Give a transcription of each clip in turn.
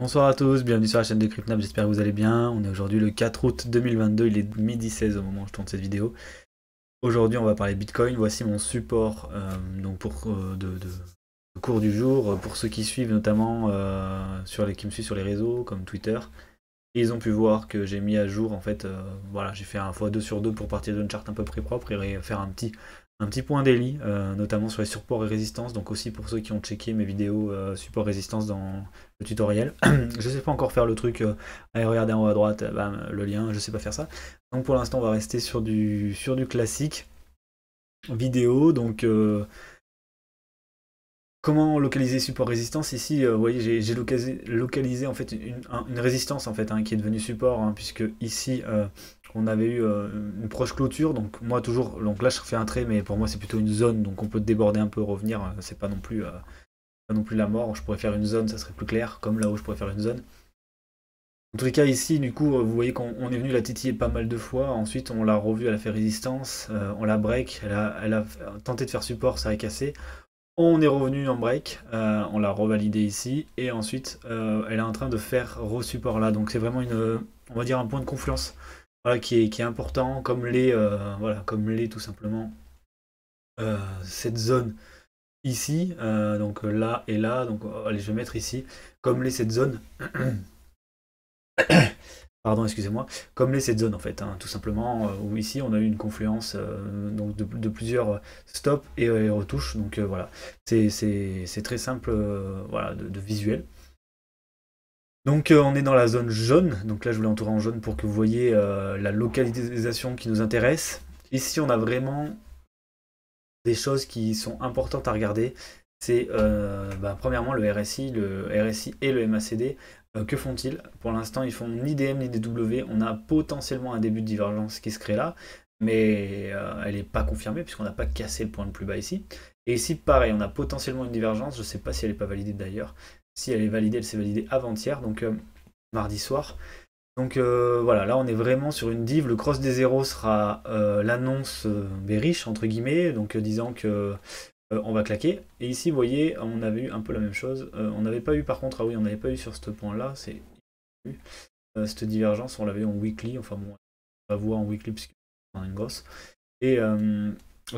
Bonsoir à tous, bienvenue sur la chaîne de CryptNap, j'espère que vous allez bien. On est aujourd'hui le 4 août 2022, il est midi 16 au moment où je tourne cette vidéo. Aujourd'hui on va parler Bitcoin, voici mon support donc de cours du jour, pour ceux qui suivent notamment, qui me suivent sur les réseaux comme Twitter. Et ils ont pu voir que j'ai mis à jour, en fait, voilà, j'ai fait un x2 sur 2 pour partir d'une charte un peu près propre et faire un petit point daily, notamment sur les supports et résistances, donc aussi pour ceux qui ont checké mes vidéos support résistance dans le tutoriel. Je sais pas encore faire le truc, allez regarder en haut à droite, bam, le lien, je sais pas faire ça. Donc pour l'instant on va rester sur du classique vidéo, donc comment localiser support résistance ici, vous voyez, j'ai localisé en fait une résistance en fait, hein, qui est devenue support, hein, puisque ici on avait eu une proche clôture, donc moi toujours, donc là je fais un trait, mais pour moi c'est plutôt une zone, donc on peut déborder un peu, revenir, c'est pas non plus la mort. Je pourrais faire une zone, ça serait plus clair, comme là où je pourrais faire une zone. En tous les cas ici, du coup, vous voyez qu'on est venu la titiller pas mal de fois, ensuite on l'a revue, elle a fait résistance, on la break, elle a tenté de faire support, ça a cassé. On est revenu en break, on l'a revalidé ici, et ensuite elle est en train de faire re-support là, donc c'est vraiment on va dire un point de confluence, voilà, qui est important, comme voilà, comme l'est tout simplement cette zone ici, donc là et là, donc allez, je vais mettre ici, comme l'est cette zone, pardon, excusez-moi, comme l'est cette zone en fait, hein, tout simplement, où ici on a eu une confluence donc de plusieurs stops et retouches, donc voilà, c'est très simple, voilà, de visuel. Donc on est dans la zone jaune, donc là je voulais entourer en jaune pour que vous voyez la localisation qui nous intéresse. Ici on a vraiment des choses qui sont importantes à regarder. C'est premièrement le RSI et le MACD. Que font-ils? Pour l'instant, ils font ni DM ni DW. On a potentiellement un début de divergence qui se crée là, mais elle n'est pas confirmée puisqu'on n'a pas cassé le point le plus bas ici. Et ici, pareil, on a potentiellement une divergence. Je ne sais pas si elle n'est pas validée d'ailleurs. Si elle est validée, elle s'est validée avant-hier, donc mardi soir. Donc voilà, là on est vraiment sur une div. Le cross des zéros sera l'annonce bearish entre guillemets, donc disant que on va claquer. Et ici, vous voyez, on avait eu un peu la même chose. On n'avait pas eu par contre, ah oui, on n'avait pas eu sur ce point-là, c'est cette divergence, on l'avait eu en weekly, enfin bon, on va voir en weekly puisque on a une grosse. Et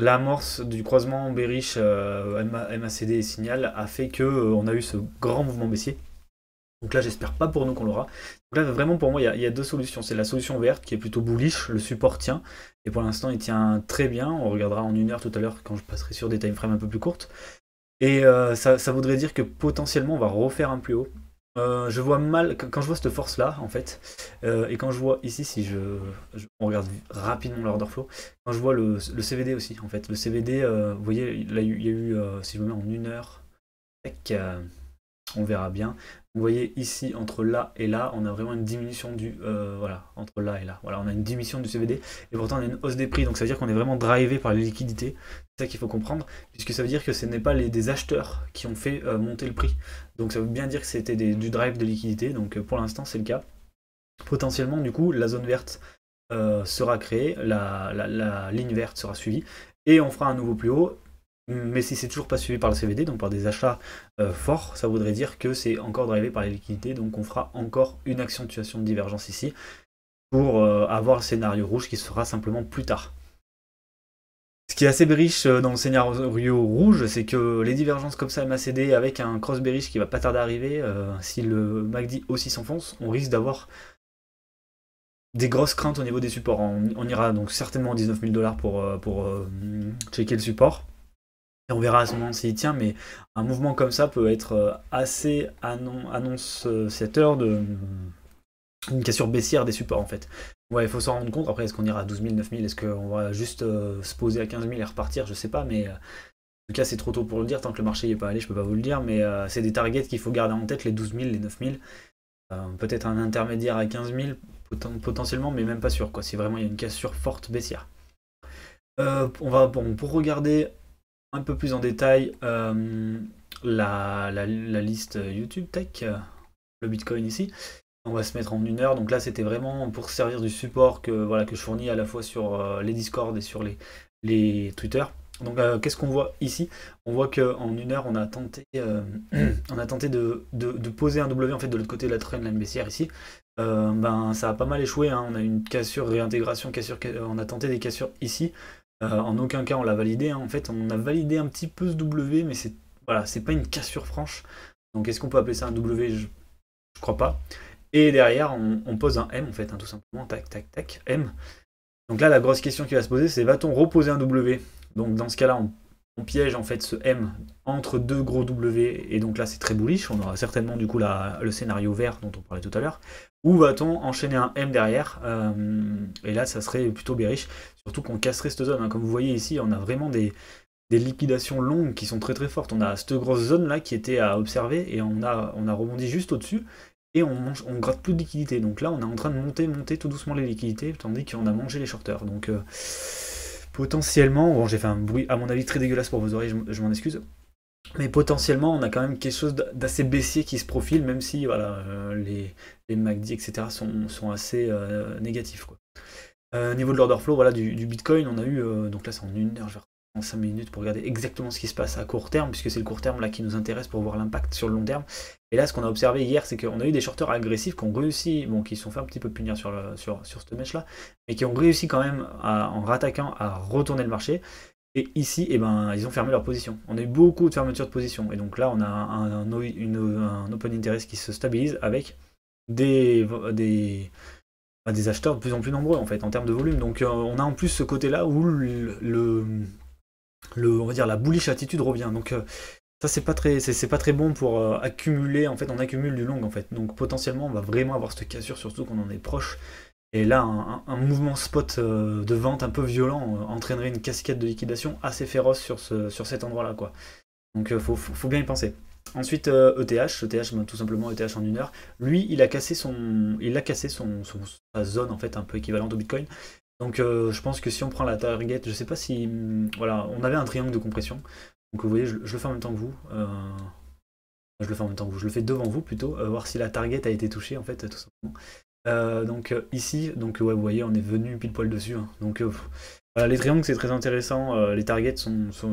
l'amorce du croisement bearish MACD et signal a fait que on a eu ce grand mouvement baissier. Donc là, j'espère pas pour nous qu'on l'aura. Donc là, vraiment, pour moi, il y a deux solutions. C'est la solution verte qui est plutôt bullish, le support tient. Et pour l'instant, il tient très bien. On regardera en une heure tout à l'heure quand je passerai sur des time frames un peu plus courtes. Et ça voudrait dire que potentiellement, on va refaire un plus haut. Je vois mal, quand je vois cette force-là, en fait, et quand je vois ici, si on regarde rapidement l'order flow, quand je vois le CVD aussi, en fait. Le CVD, vous voyez, là, il y a eu, si je me mets en une heure, on verra bien. Vous voyez ici, entre là et là, on a vraiment une diminution voilà, entre là et là. Voilà, on a une diminution du CVD, et pourtant on a une hausse des prix, donc ça veut dire qu'on est vraiment drivé par les liquidités. C'est ça qu'il faut comprendre, puisque ça veut dire que ce n'est pas des acheteurs qui ont fait monter le prix. Donc ça veut bien dire que c'était du drive de liquidité, donc pour l'instant c'est le cas. Potentiellement, du coup, la zone verte sera créée, la ligne verte sera suivie, et on fera un nouveau plus haut. Mais si c'est toujours pas suivi par le CVD, donc par des achats forts, ça voudrait dire que c'est encore drivé par les liquidités, donc on fera encore une accentuation de divergence ici pour avoir le scénario rouge qui se fera simplement plus tard. Ce qui est assez bearish dans le scénario rouge, c'est que les divergences comme ça MACD avec un cross bearish qui va pas tarder à arriver, si le MACD aussi s'enfonce, on risque d'avoir des grosses craintes au niveau des supports. On ira donc certainement 19 000 $ pour checker le support. Et on verra à ce moment s'il tient, mais un mouvement comme ça peut être assez annonciateur d'une cassure baissière des supports en fait. Ouais, il faut s'en rendre compte. Après, est-ce qu'on ira à 12 000, 9 000? Est-ce qu'on va juste se poser à 15 000 et repartir? Je sais pas, mais en tout cas, c'est trop tôt pour le dire. Tant que le marché n'y est pas allé, je peux pas vous le dire, mais c'est des targets qu'il faut garder en tête, les 12 000, les 9 000. Peut-être un intermédiaire à 15 000 potentiellement, mais même pas sûr, quoi, si vraiment il y a une cassure forte baissière. Pour regarder un peu plus en détail la liste YouTube Tech, le Bitcoin ici. On va se mettre en une heure. Donc là, c'était vraiment pour servir du support que je fournis à la fois sur les Discord et sur les Twitter. Donc qu'est-ce qu'on voit ici? On voit qu'en 1 heure, on a tenté, on a tenté de poser un W en fait de l'autre côté de la trendline baissière ici. Ben, ça a pas mal échoué, hein. On a une cassure, réintégration, cassure, on a tenté des cassures ici. En aucun cas on l'a validé, hein. En fait, on a validé un petit peu ce W, mais c'est voilà, c'est pas une cassure franche. Donc est-ce qu'on peut appeler ça un W? Je crois pas. Et derrière, on pose un M en fait, hein, tout simplement. Tac, tac, tac, M. Donc là, la grosse question qui va se poser, c'est va-t-on reposer un W? Donc dans ce cas-là, on piège en fait ce M entre deux gros W, et donc là c'est très bullish, on aura certainement du coup le scénario vert dont on parlait tout à l'heure, ou va-t-on enchaîner un M derrière, et là ça serait plutôt bearish, surtout qu'on casserait cette zone, hein. Comme vous voyez ici, on a vraiment des liquidations longues qui sont très très fortes, on a cette grosse zone là qui était à observer, et on a rebondi juste au-dessus, et on gratte plus de liquidités, donc là on est en train de monter tout doucement les liquidités, tandis qu'on a mangé les shorters, donc potentiellement, bon j'ai fait un bruit à mon avis très dégueulasse pour vos oreilles, je m'en excuse, mais potentiellement on a quand même quelque chose d'assez baissier qui se profile, même si voilà, les MACD etc. sont assez négatifs, quoi. Niveau de l'order flow, voilà, du Bitcoin, on a eu, donc là c'est en 1 heure, je vais en 5 minutes pour regarder exactement ce qui se passe à court terme, puisque c'est le court terme là qui nous intéresse pour voir l'impact sur le long terme. Et là, ce qu'on a observé hier, c'est qu'on a eu des shorters agressifs qui ont réussi, bon, qui se sont fait un petit peu punir sur cette mèche là, mais qui ont réussi quand même, en rattaquant, à retourner le marché. Et ici, eh ben, ils ont fermé leur position. On a eu beaucoup de fermetures de position. Et donc là, on a un open interest qui se stabilise avec des acheteurs de plus en plus nombreux en fait en termes de volume. Donc on a en plus ce côté-là où on va dire la bullish attitude revient. Donc ça c'est pas très bon pour accumuler, en fait on accumule du long en fait. Donc potentiellement on va vraiment avoir cette cassure, surtout qu'on en est proche. Et là un mouvement spot de vente un peu violent entraînerait une cascade de liquidation assez féroce sur cet endroit là, quoi. Donc faut bien y penser. Ensuite ETH, ben, tout simplement ETH en 1 heure. Lui il a cassé sa zone en fait un peu équivalente au Bitcoin. Donc je pense que si on prend la target, je sais pas si voilà, on avait un triangle de compression. Donc vous voyez, je le fais en même temps que vous. Je le fais en même temps que vous, je le fais devant vous plutôt, voir si la target a été touchée en fait, tout simplement. Donc ici, donc ouais, vous voyez, on est venu pile poil dessus, hein. Donc voilà, les triangles c'est très intéressant, les targets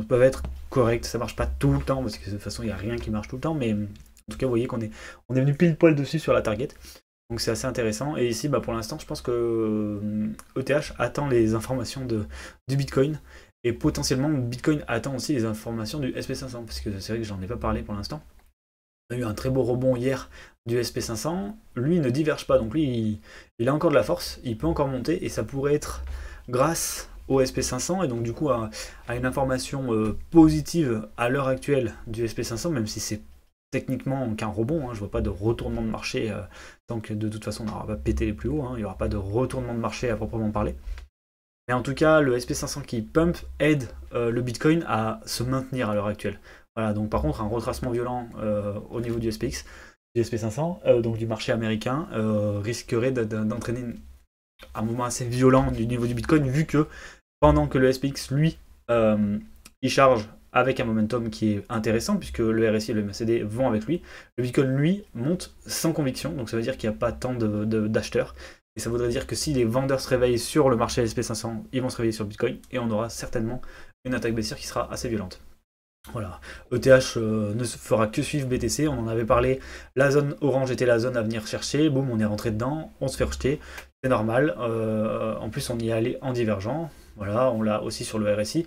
peuvent être corrects, ça marche pas tout le temps parce que de toute façon il n'y a rien qui marche tout le temps, mais en tout cas vous voyez qu'on est venu pile poil dessus sur la target. Donc c'est assez intéressant. Et ici, bah, pour l'instant, je pense que ETH attend les informations du Bitcoin. Et potentiellement, Bitcoin attend aussi les informations du SP500. Parce que c'est vrai que j'en ai pas parlé pour l'instant. On a eu un très beau rebond hier du SP500. Lui, il ne diverge pas. Donc lui, il a encore de la force. Il peut encore monter. Et ça pourrait être grâce au SP500. Et donc du coup, à une information positive à l'heure actuelle du SP500, même si c'est techniquement qu'un rebond, hein, je vois pas de retournement de marché tant que de toute façon on n'aura pas pété les plus hauts, hein, il n'y aura pas de retournement de marché à proprement parler. Mais en tout cas, le SP500 qui pump aide le Bitcoin à se maintenir à l'heure actuelle. Voilà, donc par contre, un retracement violent au niveau du SPX, du SP500, donc du marché américain, risquerait d'entraîner un mouvement assez violent du niveau du Bitcoin, vu que pendant que le SPX, lui, il charge avec un momentum qui est intéressant, puisque le RSI et le MACD vont avec lui. Le Bitcoin, lui, monte sans conviction, donc ça veut dire qu'il n'y a pas tant d'acheteurs. Et ça voudrait dire que si les vendeurs se réveillent sur le marché SP500, ils vont se réveiller sur le Bitcoin, et on aura certainement une attaque baissière qui sera assez violente. Voilà, ETH ne fera que suivre BTC, on en avait parlé, la zone orange était la zone à venir chercher, boum, on est rentré dedans, on se fait rejeter, c'est normal, en plus on y est allé en divergent, voilà, on l'a aussi sur le RSI.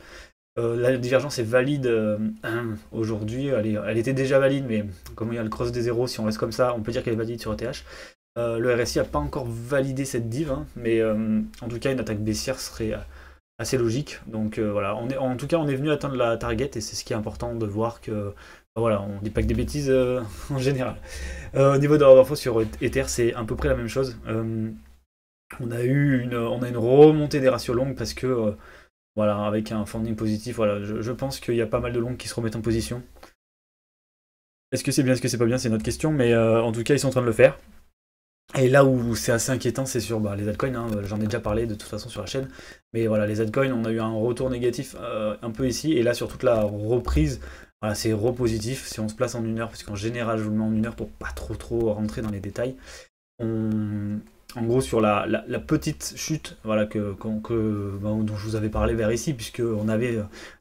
La divergence est valide aujourd'hui, elle était déjà valide, mais comme il y a le cross des zéros, si on reste comme ça, on peut dire qu'elle est valide sur ETH. Le RSI n'a pas encore validé cette div, hein, mais en tout cas une attaque baissière serait assez logique. Donc voilà, en tout cas on est venu atteindre la target, et c'est ce qui est important de voir que voilà, on dit pas que des bêtises en général. Au niveau de l'ordre sur Ether, c'est à peu près la même chose. On a une remontée des ratios longues parce que voilà, avec un funding positif, voilà, je pense qu'il y a pas mal de longs qui se remettent en position. Est-ce que c'est bien, est-ce que c'est pas bien, c'est une autre question, mais en tout cas ils sont en train de le faire. Et là où c'est assez inquiétant, c'est sur les altcoins, hein, j'en ai déjà parlé de toute façon sur la chaîne, mais voilà, les altcoins, on a eu un retour négatif un peu ici, et là sur toute la reprise, voilà, c'est repositif si on se place en 1 heure, parce qu'en général je vous le mets en 1 heure pour pas trop rentrer dans les détails. en gros, sur la petite chute voilà, dont je vous avais parlé vers ici, puisqu'on avait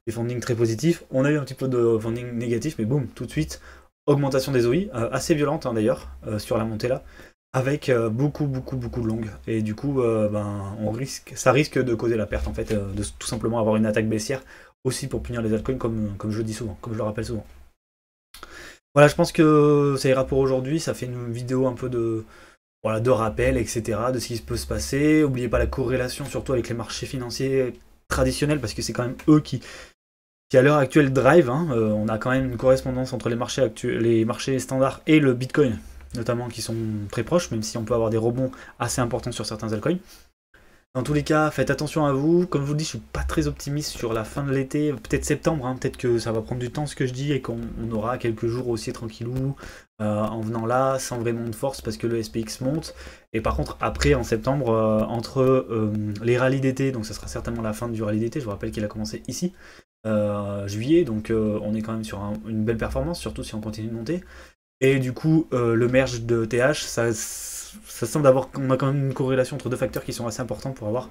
des fundings très positifs, on a eu un petit peu de funding négatif, mais boum, tout de suite, augmentation des OI, assez violente hein, d'ailleurs, sur la montée là, avec beaucoup, beaucoup, beaucoup de longues. Et du coup, ça risque de causer la perte, en fait, de tout simplement avoir une attaque baissière, aussi pour punir les altcoins, comme je le dis souvent, comme je le rappelle souvent. Voilà, je pense que ça ira pour aujourd'hui, ça fait une vidéo un peu voilà, de rappel, etc., de ce qui peut se passer. N'oubliez pas la corrélation, surtout avec les marchés financiers traditionnels, parce que c'est quand même eux qui à l'heure actuelle drive. Hein. On a quand même une correspondance entre les marchés standards et le Bitcoin, notamment, qui sont très proches, même si on peut avoir des rebonds assez importants sur certains altcoins. Dans tous les cas, faites attention à vous. Comme je vous dis, je suis pas très optimiste sur la fin de l'été, peut-être septembre, hein. Peut-être que ça va prendre du temps ce que je dis et qu'on aura quelques jours aussi tranquillou en venant là, sans vraiment de force parce que le SPX monte. Et par contre, après, en septembre, entre les rallyes d'été, donc ça sera certainement la fin du rallye d'été, je vous rappelle qu'il a commencé ici, juillet, donc on est quand même sur une belle performance, surtout si on continue de monter. Et du coup, le merge de TH, ça semble qu'on a quand même une corrélation entre deux facteurs qui sont assez importants pour avoir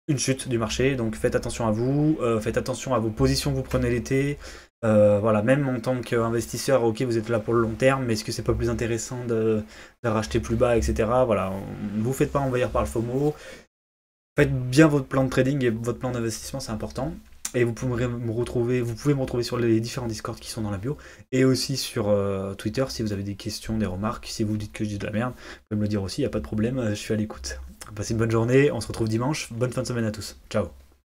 une chute du marché. Donc faites attention à vous, faites attention à vos positions que vous prenez l'été. Voilà, même en tant qu'investisseur, ok, vous êtes là pour le long terme, mais est-ce que c'est pas plus intéressant de racheter plus bas, etc. Voilà, ne vous faites pas envahir par le FOMO. Faites bien votre plan de trading et votre plan d'investissement, c'est important. Et vous pouvez me retrouver sur les différents Discord qui sont dans la bio. Et aussi sur Twitter, si vous avez des questions, des remarques, si vous dites que je dis de la merde, vous pouvez me le dire aussi, il n'y a pas de problème, je suis à l'écoute. Passez une bonne journée, on se retrouve dimanche, bonne fin de semaine à tous. Ciao.